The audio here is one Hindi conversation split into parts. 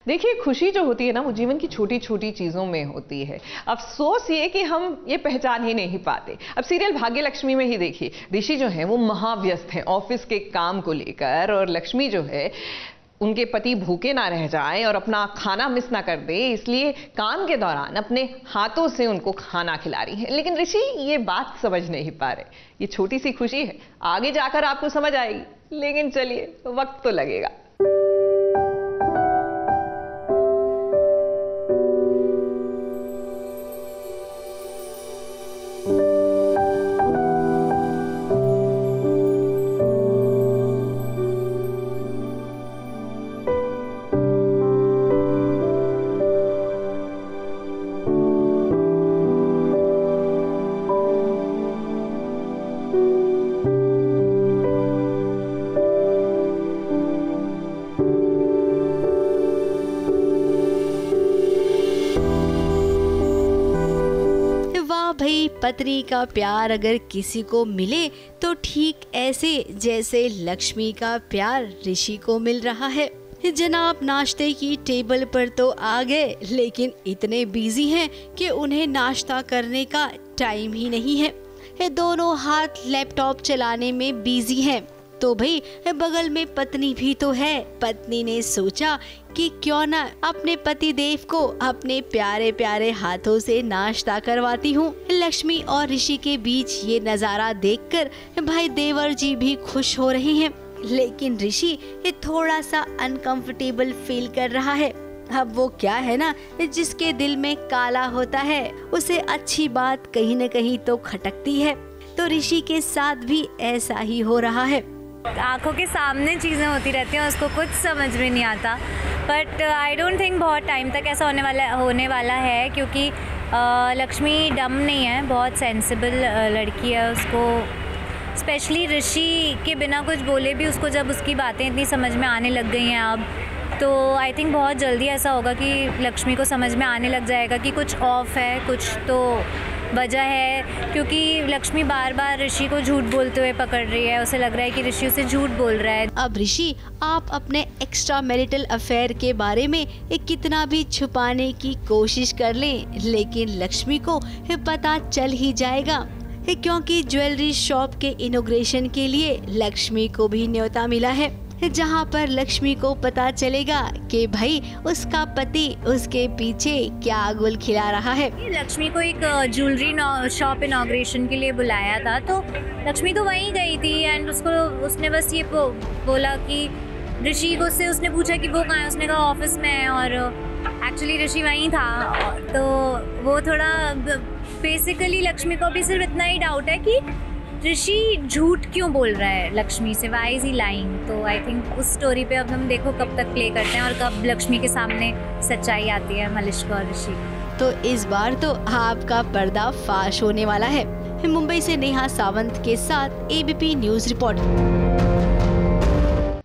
देखिए, खुशी जो होती है ना, वो जीवन की छोटी छोटी चीजों में होती है। अफसोस ये कि हम ये पहचान ही नहीं पाते। अब सीरियल भाग्यलक्ष्मी में ही देखिए, ऋषि जो है वो महाव्यस्त हैं ऑफिस के काम को लेकर, और लक्ष्मी जो है उनके पति भूखे ना रह जाएं और अपना खाना मिस ना कर दे, इसलिए काम के दौरान अपने हाथों से उनको खाना खिला रही है। लेकिन ऋषि ये बात समझ नहीं पा रहे। ये छोटी सी खुशी है, आगे जाकर आपको समझ आएगी, लेकिन चलिए वक्त तो लगेगा। भाई, पत्नी का प्यार अगर किसी को मिले तो ठीक ऐसे जैसे लक्ष्मी का प्यार ऋषि को मिल रहा है। जनाब नाश्ते की टेबल पर तो आ गए, लेकिन इतने बिजी हैं कि उन्हें नाश्ता करने का टाइम ही नहीं है। दोनों हाथ लैपटॉप चलाने में बिजी हैं। तो भाई बगल में पत्नी भी तो है। पत्नी ने सोचा कि क्यों ना अपने पति देव को अपने प्यारे प्यारे हाथों से नाश्ता करवाती हूँ। लक्ष्मी और ऋषि के बीच ये नजारा देखकर भाई देवर जी भी खुश हो रहे हैं, लेकिन ऋषि थोड़ा सा अनकंफर्टेबल फील कर रहा है। अब वो क्या है ना, जिसके दिल में काला होता है उसे अच्छी बात कहीं न कहीं तो खटकती है। तो ऋषि के साथ भी ऐसा ही हो रहा है। आंखों के सामने चीज़ें होती रहती हैं, उसको कुछ समझ में नहीं आता। बट आई डोंट थिंक बहुत टाइम तक ऐसा होने वाला है, क्योंकि लक्ष्मी डम नहीं है, बहुत सेंसिबल लड़की है। उसको स्पेशली ऋषि के बिना कुछ बोले भी उसको जब उसकी बातें इतनी समझ में आने लग गई हैं अब, तो आई थिंक बहुत जल्दी ऐसा होगा कि लक्ष्मी को समझ में आने लग जाएगा कि कुछ ऑफ है, कुछ तो वजह है। क्योंकि लक्ष्मी बार बार ऋषि को झूठ बोलते हुए पकड़ रही है, उसे लग रहा है कि ऋषि उसे झूठ बोल रहा है। अब ऋषि आप अपने एक्स्ट्रा मैरिटल अफेयर के बारे में कितना भी छुपाने की कोशिश कर लें, लेकिन लक्ष्मी को पता चल ही जाएगा, क्योंकि ज्वेलरी शॉप के इनॉग्रेशन के लिए लक्ष्मी को भी न्योता मिला है, जहां पर लक्ष्मी को पता चलेगा कि भाई उसका पति उसके पीछे क्या गुल खिला रहा है। लक्ष्मी को एक ज्वेलरी शॉप इनॉग्रेशन के लिए बुलाया था, तो लक्ष्मी तो वहीं गई थी एंड उसने बस ये बोला कि ऋषि को से उसने पूछा कि वो कहाँ है, उसने कहा ऑफिस में है, और एक्चुअली ऋषि वहीं था। तो वो थोड़ा बेसिकली लक्ष्मी को भी सिर्फ इतना ही डाउट है कि ऋषि झूठ क्यों बोल रहा है लक्ष्मी से, व्हाई इज ही लाइंग। तो आई थिंक उस स्टोरी पे अब हम देखो कब तक प्ले करते हैं और कब लक्ष्मी के सामने सच्चाई आती है मलिष्का और ऋषि। तो इस बार तो आपका पर्दा फाश होने वाला है। मुंबई से नेहा सावंत के साथ एबीपी न्यूज रिपोर्ट।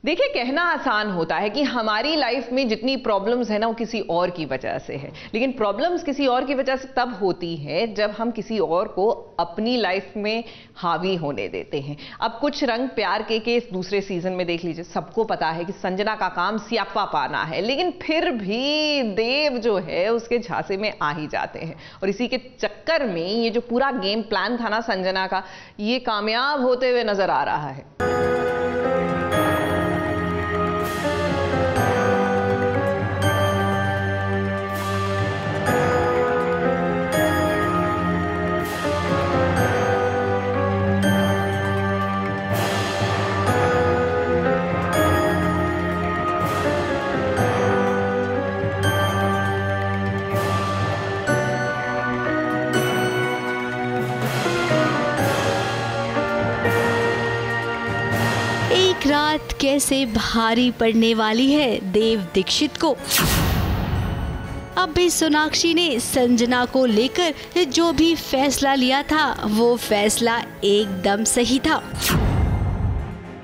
देखिए, कहना आसान होता है कि हमारी लाइफ में जितनी प्रॉब्लम्स है ना वो किसी और की वजह से है, लेकिन प्रॉब्लम्स किसी और की वजह से तब होती है जब हम किसी और को अपनी लाइफ में हावी होने देते हैं। अब कुछ रंग प्यार के इस दूसरे सीजन में देख लीजिए, सबको पता है कि संजना का काम स्यापा पाना है, लेकिन फिर भी देव जो है उसके झांसे में आ ही जाते हैं, और इसी के चक्कर में ये जो पूरा गेम प्लान था ना संजना का, ये कामयाब होते हुए नजर आ रहा है। रात कैसे भारी पड़ने वाली है देव दीक्षित को। अब भी सोनाक्षी ने संजना को लेकर जो भी फैसला लिया था वो फैसला एकदम सही था,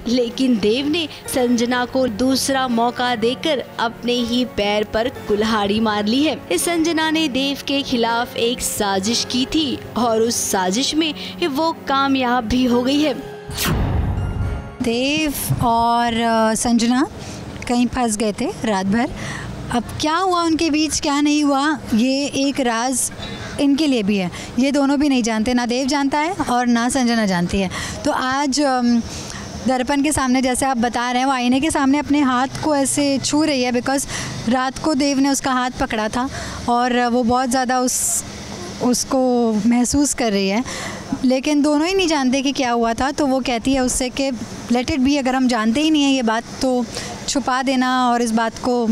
लेकिन देव ने संजना को दूसरा मौका देकर अपने ही पैर पर कुल्हाड़ी मार ली है। संजना ने देव के खिलाफ एक साजिश की थी और उस साजिश में वो कामयाब भी हो गई है। देव और संजना कहीं फंस गए थे रात भर, अब क्या हुआ उनके बीच, क्या नहीं हुआ, ये एक राज इनके लिए भी है। ये दोनों भी नहीं जानते, ना देव जानता है और ना संजना जानती है। तो आज दर्पण के सामने जैसे आप बता रहे हैं, वो आईने के सामने अपने हाथ को ऐसे छू रही है, बिकॉज़ रात को देव ने उसका हाथ पकड़ा था और वो बहुत ज़्यादा उसको महसूस कर रही है। लेकिन दोनों ही नहीं जानते कि क्या हुआ था। तो वो कहती है उससे कि लेट इट बी, अगर हम जानते ही नहीं है ये बात तो छुपा देना और इस बात को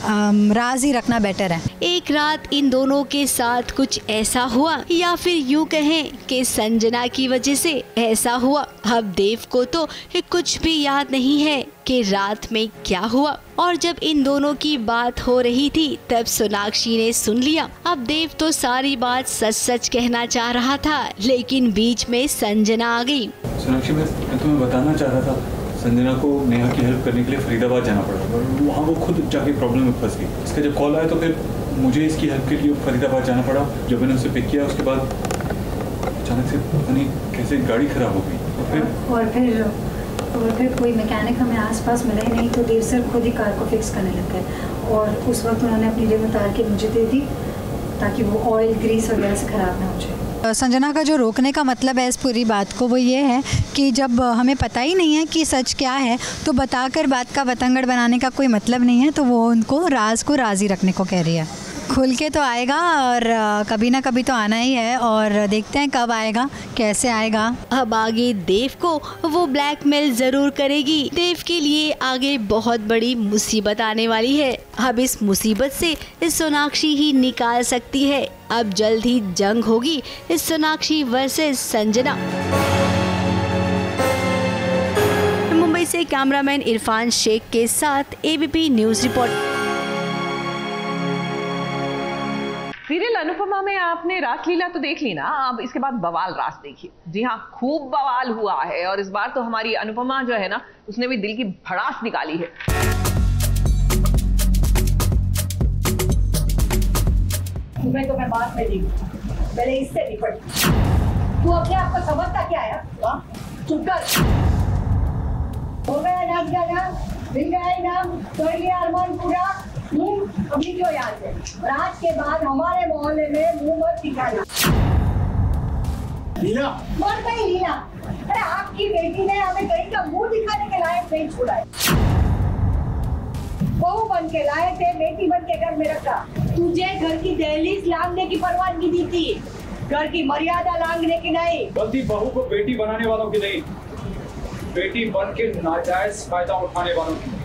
राज ही रखना बेटर है। एक रात इन दोनों के साथ कुछ ऐसा हुआ, या फिर यूं कहें कि संजना की वजह से ऐसा हुआ। अब देव को तो कुछ भी याद नहीं है कि रात में क्या हुआ। और जब इन दोनों की बात हो रही थी तब सोनाक्षी ने सुन लिया। अब देव तो सारी बात सच सच कहना चाह रहा था, लेकिन बीच में संजना आ गई। सोनाक्षी, मैं तुम्हें बताना चाह रहा था, संजना को नेहा की हेल्प करने के लिए फरीदाबाद जाना पड़ा और वहाँ वो खुद जाके प्रॉब्लम में फंस गई। इसका जब कॉल आया तो फिर मुझे इसकी हेल्प के लिए फरीदाबाद जाना पड़ा। जब मैंने उसे पिक किया उसके बाद अचानक से पता नहीं कैसे गाड़ी खराब हो गई और फिर कोई मैकेनिक हमें आसपास मिला ही नहीं, तो देव सर खुद ही कार को फिक्स करने लग गए और उस वक्त उन्होंने अपनी जेब उतार के मुझे दे दी ताकि वो ऑयल ग्रीस वगैरह से ख़राब ना हो जाए। संजना का जो रोकने का मतलब है इस पूरी बात को, वो ये है कि जब हमें पता ही नहीं है कि सच क्या है तो बताकर बात का बतंगड़ बनाने का कोई मतलब नहीं है। तो वो उनको राज को राज ही रखने को कह रही है। खुल के तो आएगा और कभी ना कभी तो आना ही है, और देखते हैं कब आएगा, कैसे आएगा। अब आगे देव को वो ब्लैकमेल जरूर करेगी। देव के लिए आगे बहुत बड़ी मुसीबत आने वाली है। अब इस मुसीबत से सोनाक्षी ही निकाल सकती है। अब जल्द ही जंग होगी इस सोनाक्षी वर्सेस संजना। मुंबई से कैमरामैन इरफान शेख के साथ ABP news report. Serial Anupama में आपने रासलीला तो देख ली ना, अब इसके बाद बवाल रास देखिए। जी हाँ, खूब बवाल हुआ है और इस बार तो हमारी अनुपमा जो है ना, उसने भी दिल की भड़ास निकाली है। तुम्हें तो मैं बात में दी, पहले इससे निपट। तू अपने आप को समझता क्या है? चुप कर। हो गया नाच गाना, मिल गया इनाम, तो लिया अरमान पूरा। अभी क्यों याद है? और आज के बाद हमारे मोहल्ले में मुंह मत दिखाना। लीला, मर गई लीला। अरे आपकी बेटी ने हमें कहीं का मुंह दिखाने के लायक नहीं छोड़ा है। बहू बन के लाए थे, बेटी बन के घर में रखा। तुझे घर की दहलीज लांघने की परवानगी दी थी, घर की मर्यादा लांघने की नहीं। गलती बहू को बेटी बनाने वालों की नहीं, बेटी बन के नाजायज फायदा उठाने वालों की।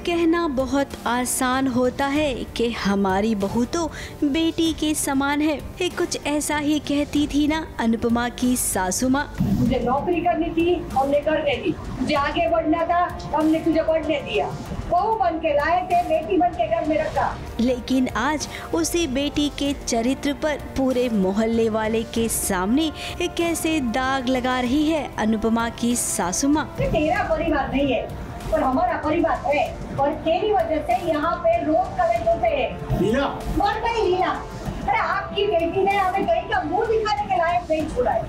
कहना बहुत आसान होता है कि हमारी बहू तो बेटी के समान है। कुछ ऐसा ही कहती थी ना अनुपमा की सासू माँ। मुझे नौकरी करनी थी, हमने करने दी। तुझे आगे बढ़ना था, हमने तुझे बढ़ने दिया। बहू बन के लाए थे, बेटी बन के घर में रखा। लेकिन आज उसी बेटी के चरित्र पर पूरे मोहल्ले वाले के सामने कैसे दाग लगा रही है अनुपमा की सासू माँ। तेरा परिवार नहीं है पर हमारा परिवार है, और तेरी वजह से यहाँ पे रोज कलेक्ट होते हैं। लीला, मर गई लीला। अरे आपकी बेटी ने हमें कहीं का मुंह दिखाने के लायक नहीं छोड़ा है।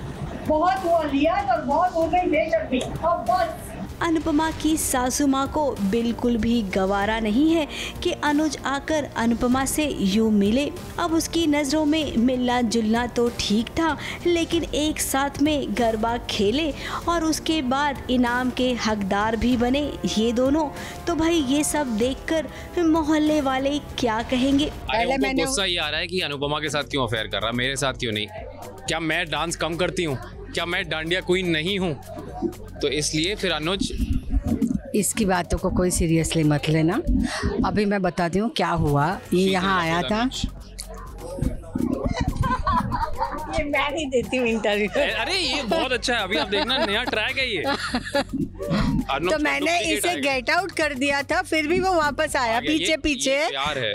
बहुत हुआ लिया और बहुत हो गई बेशर्मी। अब बस। अनुपमा की सासू माँ को बिल्कुल भी गवारा नहीं है कि अनुज आकर अनुपमा से यूं मिले। अब उसकी नज़रों में मिलना जुलना तो ठीक था, लेकिन एक साथ में गरबा खेले और उसके बाद इनाम के हकदार भी बने ये दोनों, तो भाई ये सब देखकर मोहल्ले वाले क्या कहेंगे। पहले गुस्सा ये आ रहा है कि अनुपमा के साथ क्यों अफेयर कर रहा, मेरे साथ क्यों नहीं? क्या मैं डांस कम करती हूँ? क्या मैं डांडिया क्वीन नहीं हूँ? तो इसलिए फिर अनुज, इसकी बातों को कोई सीरियसली मत लेना। अभी मैं बताती हूँ क्या हुआ। ये यहाँ आया था, ये मैं नहीं देती हूँ इंटरव्यू। अरे ये बहुत अच्छा है, अभी आप देखना नया ट्रैक है ये। तो मैंने इसे गेट आउट कर दिया था, फिर भी वो वापस आया पीछे पीछे,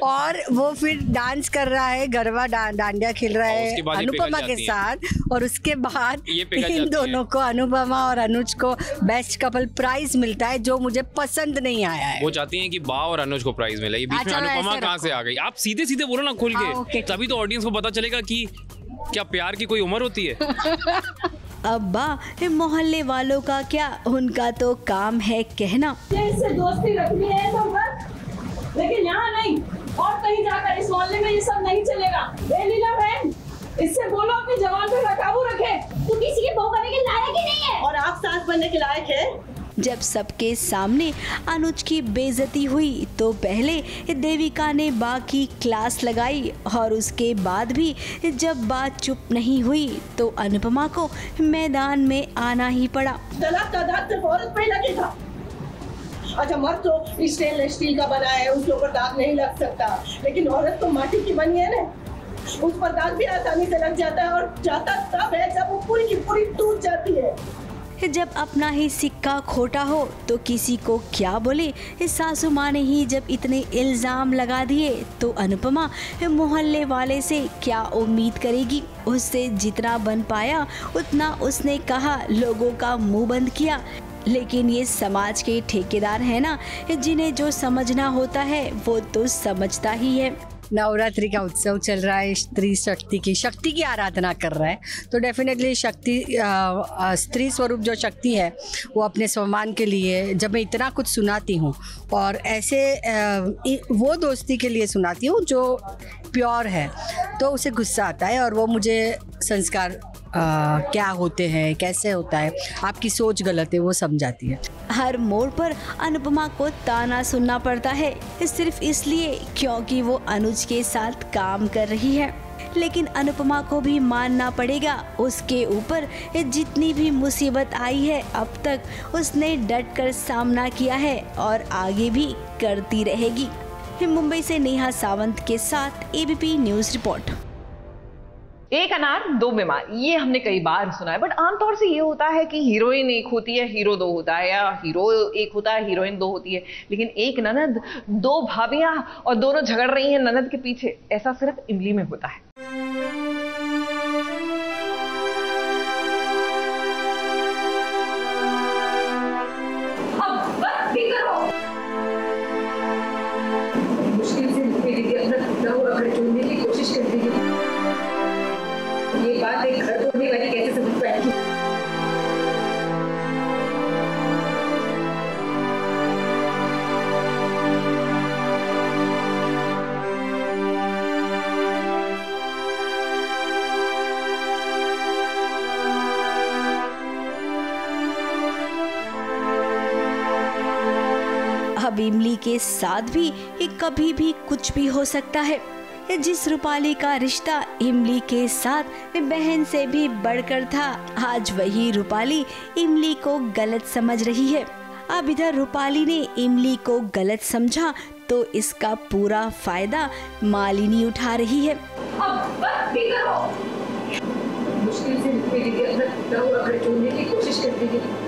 और वो फिर डांस कर रहा है, गरबा डांडिया खेल रहा है अनुपमा के साथ। और उसके बाद इन दोनों को, अनुपमा और अनुज को बेस्ट कपल प्राइज मिलता है, जो मुझे पसंद नहीं आया है। वो चाहती हैं कि बा और अनुज को प्राइज मिले, बीच में अनुपमा कहाँ से आ गई? आप सीधे सीधे बोलो ना खुल के, तभी तो ऑडियंस को पता चलेगा कि क्या प्यार की कोई उम्र होती है। अब्बा मोहल्ले वालों का क्या, उनका तो काम है कहना। इससे दोस्ती रखनी है तो बस मोहल्ले में ये सब नहीं चलेगा। ए लीला बहन, इससे बोलो अपनी जवान पे काबू रखे। तू किसी की बहू बनने के लायक ही नहीं है और आप सास बनने के लायक है। जब सबके सामने अनुज की बेइज्जती हुई तो पहले देविका ने बाकी क्लास लगाई और उसके बाद भी जब बात चुप नहीं हुई तो अनुपमा को मैदान में आना ही पड़ा। तलाक का दाग सिर्फ औरत पे लगेगा। अच्छा, मर्द तो स्टेनलेस स्टील का बना है, उसके ऊपर दाग नहीं लग सकता, लेकिन औरत तो माटी की बनी है ना, उस पर दाग भी आसानी से लग जाता है और जाता तब है जब वो पूरी की पूरी टूट जाती है। जब अपना ही सिक्का खोटा हो तो किसी को क्या बोले। सासू माँ ने ही जब इतने इल्जाम लगा दिए तो अनुपमा मोहल्ले वाले से क्या उम्मीद करेगी। उससे जितना बन पाया उतना उसने कहा, लोगों का मुंह बंद किया। लेकिन ये समाज के ठेकेदार हैं ना, जिन्हें जो समझना होता है वो तो समझता ही है। नवरात्रि का उत्सव चल रहा है, स्त्री शक्ति की आराधना कर रहा है, तो डेफिनेटली शक्ति स्त्री स्वरूप जो शक्ति है वो अपने सम्मान के लिए जब मैं इतना कुछ सुनाती हूँ और ऐसे वो दोस्ती के लिए सुनाती हूँ जो प्योर है, तो उसे गुस्सा आता है और वो मुझे संस्कार क्या होते हैं, कैसे होता है, आपकी सोच गलत है, वो समझाती है। हर मोड़ पर अनुपमा को ताना सुनना पड़ता है, सिर्फ इसलिए क्योंकि वो अनुज के साथ काम कर रही है। लेकिन अनुपमा को भी मानना पड़ेगा, उसके ऊपर जितनी भी मुसीबत आई है अब तक उसने डट कर सामना किया है और आगे भी करती रहेगी। मुंबई से नेहा सावंत के साथ एबीपी न्यूज़ रिपोर्ट। एक अनार दो बीमार, ये हमने कई बार सुना है, बट आमतौर से ये होता है कि हीरोइन एक होती है, हीरो दो होता है, या हीरो एक होता है, हीरोइन दो होती है। लेकिन एक ननद, दो भाभियां और दोनों झगड़ रही हैं ननद के पीछे, ऐसा सिर्फ इमली में होता है। मुश्किल से अपना टूटा हुआ घर जोड़ने की कोशिश कर रही है। ये बात एक घर तोड़ने वाली कैसे समझ पाएगी? अब इमली के साथ भी कभी भी कुछ भी हो सकता है। जिस रूपाली का रिश्ता इमली के साथ बहन से भी बढ़कर था, आज वही रूपाली इमली को गलत समझ रही है। अब इधर रूपाली ने इमली को गलत समझा तो इसका पूरा फायदा मालिनी उठा रही है। अब बात भी करो। मुश्किल से अपना टूटा हुआ घर जोड़ने की कोशिश कर रही है।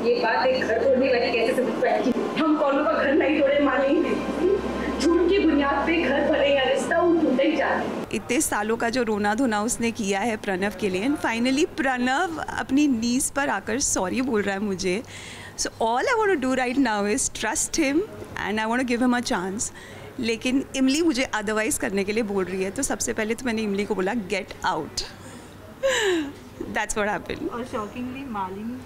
ये बात एक घर तोड़ने वाली कैसे समझ पाएगी? हम कौनों का घर नहीं तोड़े मालिनी, झूठ की बुनियाद पे घर बनेगा, रिश्ता टूट ही जाए। इतने सालों का जो रोना धोना उसने किया है प्रणव के लिए, एंड फाइनली प्रणव अपनी नीज पर आकर सॉरी बोल रहा है मुझे। So all I want to do right now is trust him and I want to give him a chance. लेकिन इमली मुझे अदरवाइज करने के लिए बोल रही है, तो सबसे पहले तो मैंने इमली को बोला get out. That's what happened. और शॉकिंगली मालिनी,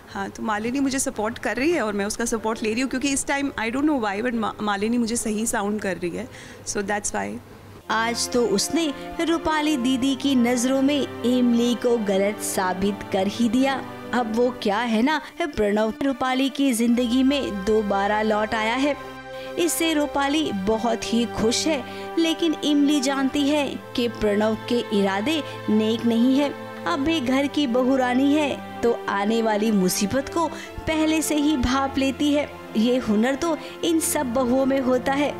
हाँ, तो मालिनी मुझे सपोर्ट कर रही है और मैं उसका सपोर्ट ले रही हूँ, क्योंकि इस time I don't know why but Malini मुझे सही साउंड कर रही है, सो दैट्स व्हाई। आज तो उसने रूपाली दीदी की नजरों में इमली को गलत साबित कर ही दिया। अब वो क्या है ना, प्रणव रूपाली की जिंदगी में दोबारा लौट आया है। इससे रूपाली बहुत ही खुश है, लेकिन इमली जानती है कि प्रणव के इरादे नेक नहीं है। अब भी घर की बहू रानी है तो आने वाली मुसीबत को पहले से ही भाप लेती है। ये हुनर तो इन सब बहुओं में होता है,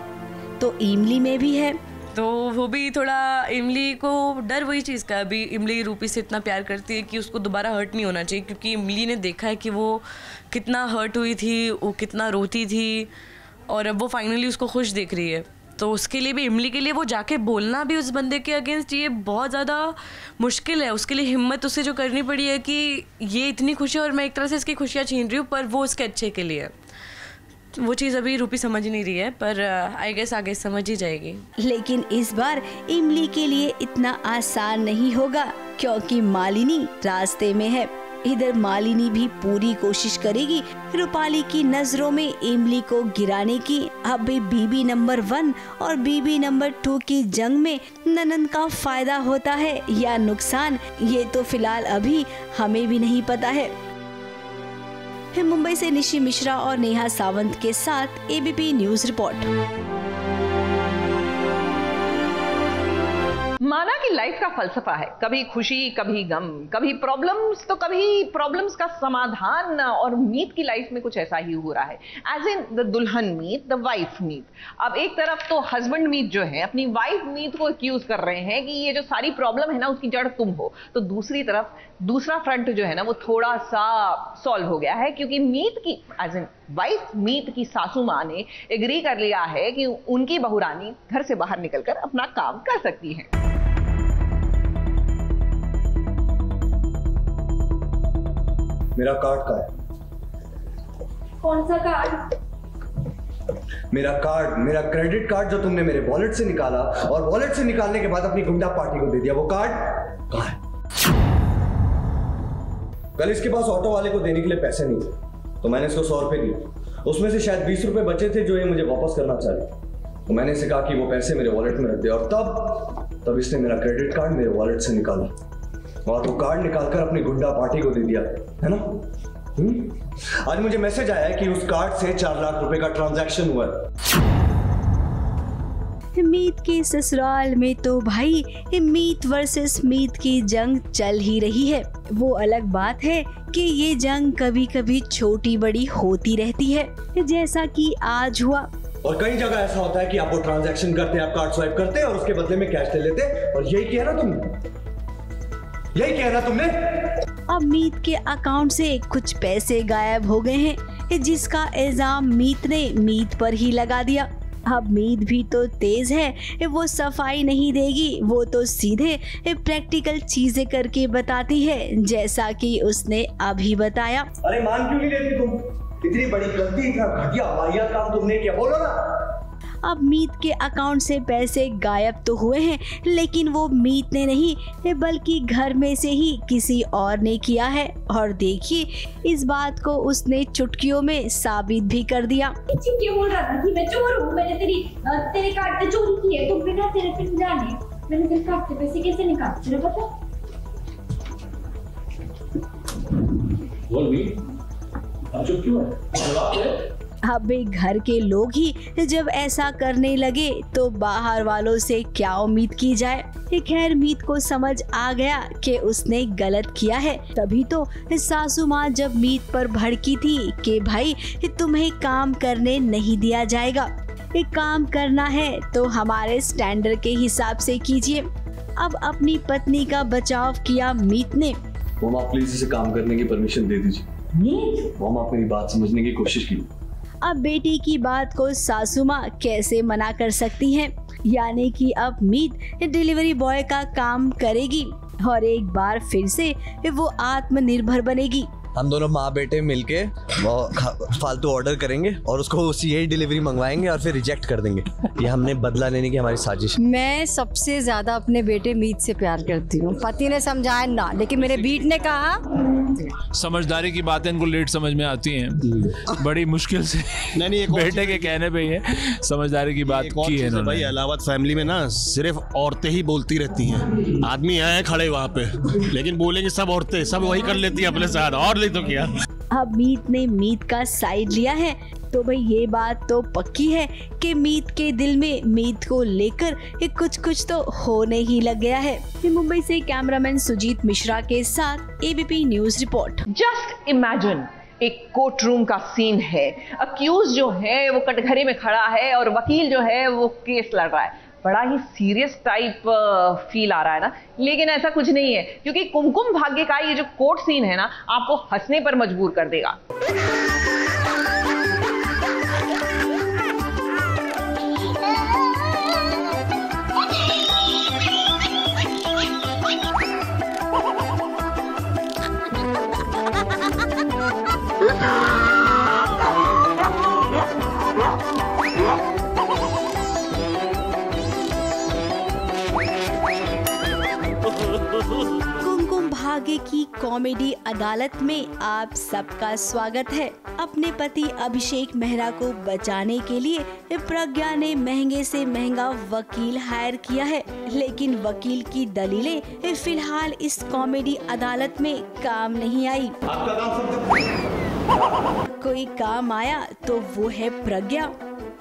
तो इमली में भी है। तो वो भी थोड़ा इमली को डर वही चीज़ का, अभी इमली रूपी से इतना प्यार करती है कि उसको दोबारा हर्ट नहीं होना चाहिए, क्योंकि इमली ने देखा है कि वो कितना हर्ट हुई थी, वो कितना रोती थी, और अब वो फाइनली उसको खुश देख रही है। तो उसके लिए भी, इमली के लिए, वो जाके बोलना भी उस बंदे के अगेंस्ट ये बहुत ज़्यादा मुश्किल है। उसके लिए हिम्मत उसे जो करनी पड़ी है कि ये इतनी खुशी है और मैं एक तरह से इसकी खुशियाँ छीन रही हूँ, पर वो उसके अच्छे के लिए। वो चीज़ अभी रूपी समझ नहीं रही है, पर आई गेस आगे समझ ही जाएगी। लेकिन इस बार इमली के लिए इतना आसान नहीं होगा, क्योंकि मालिनी रास्ते में है। इधर मालिनी भी पूरी कोशिश करेगी रूपाली की नजरों में इमली को गिराने की। अब भी बीबी नंबर 1 और बीबी नंबर 2 की जंग में ननंद का फायदा होता है या नुकसान, ये तो फिलहाल अभी हमें भी नहीं पता है। मुंबई से निशी मिश्रा और नेहा सावंत के साथ एबीपी न्यूज रिपोर्ट। माना कि लाइफ का फलसफा है, कभी खुशी कभी गम, कभी प्रॉब्लम्स तो कभी प्रॉब्लम्स का समाधान, और मीत की लाइफ में कुछ ऐसा ही हो रहा है। एज इन द दुल्हन मीत, द वाइफ मीत। अब एक तरफ तो हस्बैंड मीत जो है अपनी वाइफ मीत को एक्यूज कर रहे हैं कि ये जो सारी प्रॉब्लम है ना उसकी जड़ तुम हो, तो दूसरी तरफ दूसरा फ्रंट जो है ना वो थोड़ा सा सॉल्व हो गया है, क्योंकि मीत की एज इन वाइफ मीत की सासू माँ ने एग्री कर लिया है कि उनकी बहुरानी घर से बाहर निकलकर अपना काम कर सकती है। मेरा कार्ड कहाँ है? कौन सा कार्ड? मेरा कार्ड, मेरा क्रेडिट कार्ड जो तुमने मेरे वॉलेट से निकाला और वॉलेट से निकालने के बाद अपनी गुंडा पार्टी को दे दिया, वो कार्ड कहाँ है? कल इसके पास ऑटो वाले को देने के लिए पैसे नहीं थे, तो मैंने इसको 100 रुपए दिए। उसमें से शायद 20 रुपए बचे थे जो ये मुझे वापस करना चाह रही। तो मैंने इसे कहा कि वो पैसे मेरे वॉलेट में रख दे, और तब इसने मेरा क्रेडिट कार्ड मेरे वॉलेट से निकाला और वो कार्ड निकालकर अपनी गुंडा पार्टी को दे दिया, है ना? आज मुझे मैसेज आया है कि उस कार्ड से 4 लाख रुपए का ट्रांजैक्शन हुआ है। मीत के ससुराल में तो भाई मीत वर्सेस मीत की जंग चल ही रही है। वो अलग बात है कि ये जंग कभी कभी छोटी बड़ी होती रहती है, जैसा कि आज हुआ। और कई जगह ऐसा होता है कि आप वो ट्रांजैक्शन करते हैं, आप कार्ड स्वाइप करते हैं और उसके बदले में कैश ले लेते हैं, और यही किया ना तुमने? अब मीत के अकाउंट से कुछ पैसे गायब हो गए हैं, जिसका इल्जाम मीत ने मीत पर ही लगा दिया। अब मीत भी तो तेज है, वो सफाई नहीं देगी, वो तो सीधे प्रैक्टिकल चीजें करके बताती है, जैसा कि उसने अभी बताया। अरे मान क्यों नहीं लेती तुम? इतनी बड़ी गलती, इतना घटिया वाहियात काम तुमने किया, बोलो ना। अब मीत के अकाउंट से पैसे गायब तो हुए हैं, लेकिन वो मीत ने नहीं बल्कि घर में से ही किसी और ने किया है, और देखिए इस बात को उसने चुटकियों में साबित भी कर दिया। ये बोल रहा था कि मैं चोर हूँ, मैंने तेरे कार्ड से चोरी की है, तुम बिना तेरे पिन जाने मैंने तेरे कार्ड से पैसे कैसे निकाले, तुझे पता? बोल भी, अब चुप क्यों है? अब भी घर के लोग ही जब ऐसा करने लगे तो बाहर वालों से क्या उम्मीद की जाए। खैर मीत को समझ आ गया कि उसने गलत किया है, तभी तो सासू माँ जब मीत पर भड़की थी कि भाई तुम्हें काम करने नहीं दिया जाएगा, काम करना है तो हमारे स्टैंडर्ड के हिसाब से कीजिए। अब अपनी पत्नी का बचाव किया मीत ने। मम्मा प्लीज इसे काम करने की परमिशन दे दीजिए। मम्मा आप मेरी बात समझने की कोशिश कीजिए। अब बेटी की बात को सासू माँ कैसे मना कर सकती हैं? यानी कि अब मीत डिलीवरी बॉय का काम करेगी और एक बार फिर से वो आत्मनिर्भर बनेगी। हम दोनों माँ बेटे मिलके वो फालतू ऑर्डर करेंगे और उसको उसी यही डिलीवरी मंगवाएंगे और फिर रिजेक्ट कर देंगे। ये हमने बदला लेने की हमारी साजिश। मैं सबसे ज्यादा अपने बेटे मीत से प्यार करती हूँ। पति ने समझाया ना, लेकिन मेरे बीट ने कहा। समझदारी की बातें इनको लेट समझ में आती हैं, बड़ी मुश्किल से। नहीं बेटे के कहने पे ये समझदारी की बात की है भाई। इलाहाबाद फैमिली में ना सिर्फ औरतें ही बोलती रहती हैं। आदमी आए खड़े वहाँ पे, लेकिन बोलेंगे सब औरतें, सब वही कर लेती है अपने साथ, और तो क्या। अब मीत ने मीत का साइड लिया है, तो भाई ये बात तो पक्की है कि मीत के दिल में मीत को लेकर कुछ तो होने ही लग गया है। मुंबई से कैमरामैन सुजीत मिश्रा के साथ ABP news report. Just imagine, एक कोर्ट रूम का सीन है। अक्यूज जो है वो कटघरे में खड़ा है और वकील जो है वो केस लड़ रहा है। बड़ा ही सीरियस टाइप फील आ रहा है ना, लेकिन ऐसा कुछ नहीं है, क्योंकि कुमकुम भाग्य का ये जो कोर्ट सीन है ना आपको हंसने पर मजबूर कर देगा। भाग्य की कॉमेडी अदालत में आप सबका स्वागत है। अपने पति अभिषेक मेहरा को बचाने के लिए प्रज्ञा ने महंगे से महंगा वकील हायर किया है, लेकिन वकील की दलीलें फिलहाल इस कॉमेडी अदालत में काम नहीं आई। कोई काम आया तो वो है प्रज्ञा।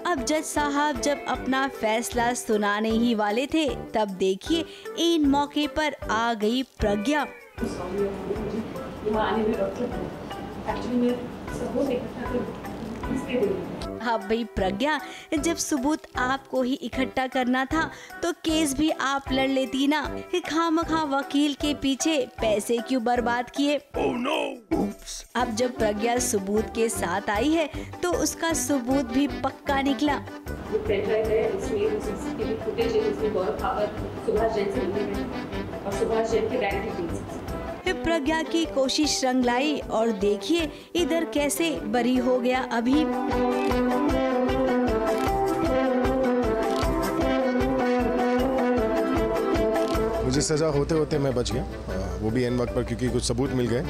अब जज साहब जब अपना फैसला सुनाने ही वाले थे, तब देखिए इन मौके पर आ गई प्रज्ञा। हाँ भाई प्रज्ञा, जब सबूत आपको ही इकट्ठा करना था तो केस भी आप लड़ लेती ना। खामखा वकील के पीछे पैसे क्यों बर्बाद किए? Oh no! अब जब प्रज्ञा सबूत के साथ आई है तो उसका सबूत भी पक्का निकला। प्रज्ञा की कोशिश रंग लाई और देखिए इधर कैसे बरी हो गया अभी। मुझे सजा होते होते मैं बच गया, वो भी एन वक्त पर, क्योंकि कुछ सबूत मिल गए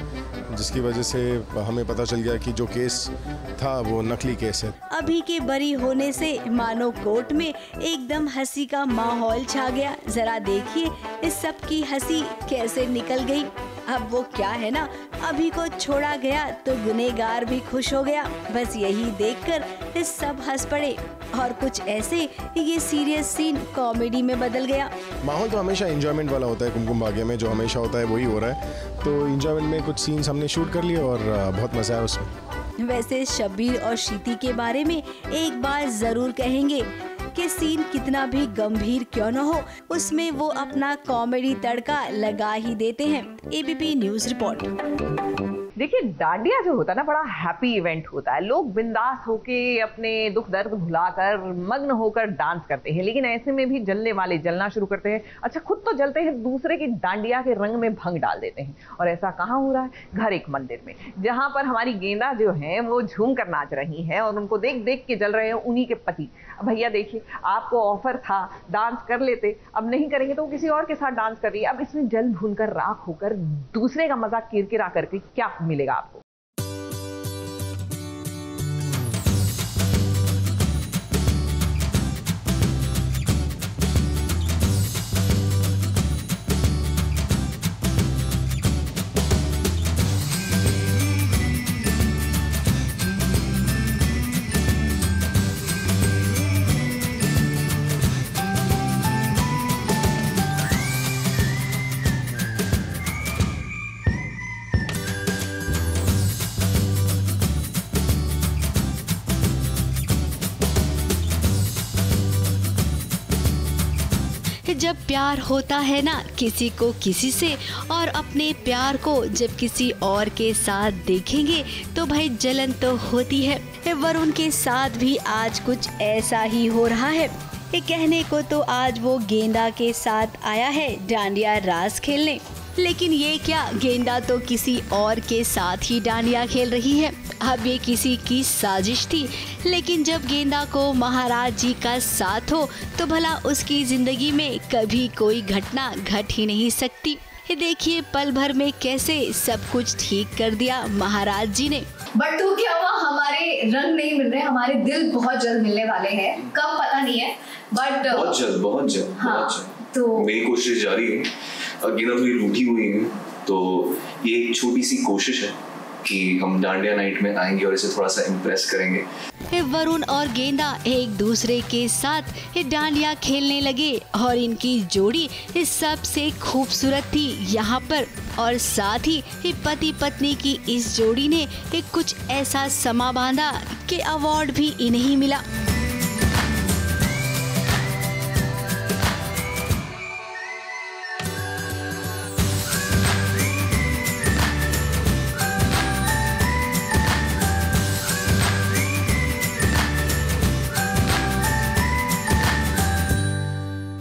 जिसकी वजह से हमें पता चल गया कि जो केस था वो नकली केस है। अभी के बरी होने से मानो कोर्ट में एकदम हंसी का माहौल छा गया। जरा देखिए इस सब की हंसी कैसे निकल गई। अब वो क्या है ना, अभी को छोड़ा गया तो गुनहगार भी खुश हो गया। बस यही देखकर इस सब हंस पड़े और कुछ ऐसे ये सीरियस सीन कॉमेडी में बदल गया। माहौल तो हमेशा एंजॉयमेंट वाला होता है, कुमकुम भाग्य में जो हमेशा होता है वही हो रहा है। तो एंजॉयमेंट में कुछ सीन्स हमने शूट कर लिए और बहुत मजा आया उसमें। वैसे शब्बीर और श्रीति के बारे में एक बार जरूर कहेंगे कि सीन कितना भी गंभीर क्यों न हो, उसमें वो अपना कॉमेडी तड़का लगा ही देते हैं। ABP news report. देखिए डांडिया जो होता है ना, बड़ा हैप्पी इवेंट होता है। लोग बिंदास होके अपने दुख दर्द भुलाकर मग्न होकर डांस करते हैं, लेकिन ऐसे में भी जलने वाले जलना शुरू करते हैं। अच्छा, खुद तो जलते हैं, दूसरे की डांडिया के रंग में भंग डाल देते हैं। और ऐसा कहाँ हो रहा है? घर एक मंदिर में, जहाँ पर हमारी गेंदा जो है वो झूम कर नाच रही है और उनको देख देख के जल रहे हैं उन्हीं के पति। भैया देखिए, आपको ऑफर था, डांस कर लेते, अब नहीं करेंगे तो वो किसी और के साथ डांस कर रही है। अब इसमें जल भून कर राख होकर दूसरे का मजाक किरकिरा करके क्या मिलेगा आपको? जब प्यार होता है ना किसी को किसी से, और अपने प्यार को जब किसी और के साथ देखेंगे तो भाई जलन तो होती है। वरुण के साथ भी आज कुछ ऐसा ही हो रहा है। कहने को तो आज वो गेंदा के साथ आया है डांडिया रास खेलने, लेकिन ये क्या, गेंदा तो किसी और के साथ ही डांडिया खेल रही है। अब ये किसी की साजिश थी, लेकिन जब गेंदा को महाराज जी का साथ हो तो भला उसकी जिंदगी में कभी कोई घटना घट ही नहीं सकती। देखिए पल भर में कैसे सब कुछ ठीक कर दिया महाराज जी ने। बट तो क्या हुआ, हमारे रंग नहीं मिल रहे, हमारे दिल बहुत जल्द मिलने वाले हैं, कब पता नहीं है, बट बहुत जल्द। हाँ, तो मेरी कोशिश जारी है। गेंदा थोड़ी रूठी हुई है, तो ये एक छोटी सी कोशिश है कि हम डांडिया नाइट में आएंगे और इसे थोड़ा सा इम्प्रेस करेंगे। वरुण और गेंदा एक दूसरे के साथ डांडिया खेलने लगे और इनकी जोड़ी सबसे खूबसूरत थी यहाँ पर। और साथ ही पति पत्नी की इस जोड़ी ने कुछ ऐसा समा बांधा कि अवार्ड भी इन्हें मिला।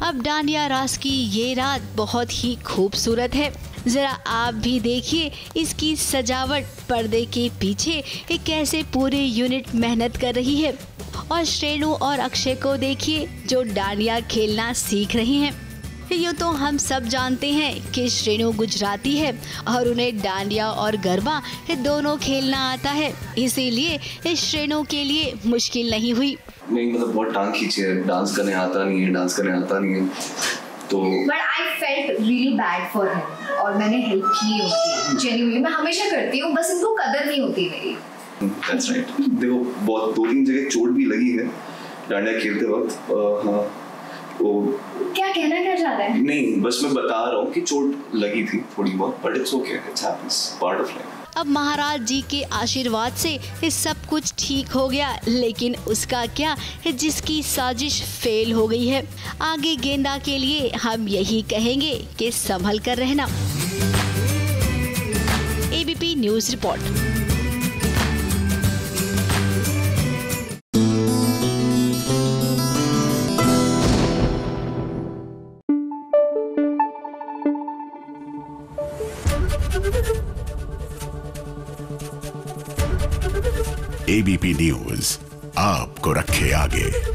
अब डांडिया रास की ये रात बहुत ही खूबसूरत है। जरा आप भी देखिए इसकी सजावट, पर्दे के पीछे कैसे पूरी यूनिट मेहनत कर रही है। और श्रेणु और अक्षय को देखिए जो डांडिया खेलना सीख रही हैं। यूँ तो हम सब जानते हैं कि श्रेणु गुजराती है और उन्हें डांडिया और गरबा दोनों खेलना आता है, इसीलिए श्रेणु के लिए मुश्किल नहीं हुई। नहीं मतलब बहुत टांग खींची है, डांस करने आता नहीं है तो But I felt really bad for him और मैंने हेल्प की होती, जेन्युइनली मैं हमेशा करती हूँ, बस इनको कदर नहीं होती मेरी। That's right। देखो बहुत 2-3 जगह चोट भी लगी है डांडिया खेलते वक्त। हाँ वो क्या कहना क्या चाह रहा है? नहीं बस मैं बता रहा हूँ कि चोट लगी थी थोड़ी बहुत, but it's okay, it's happens, part of life. अब महाराज जी के आशीर्वाद से सब कुछ ठीक हो गया, लेकिन उसका क्या जिसकी साजिश फेल हो गई है। आगे गेंदा के लिए हम यही कहेंगे कि संभल कर रहना। ABP news report. ABP news आपको रखे आगे।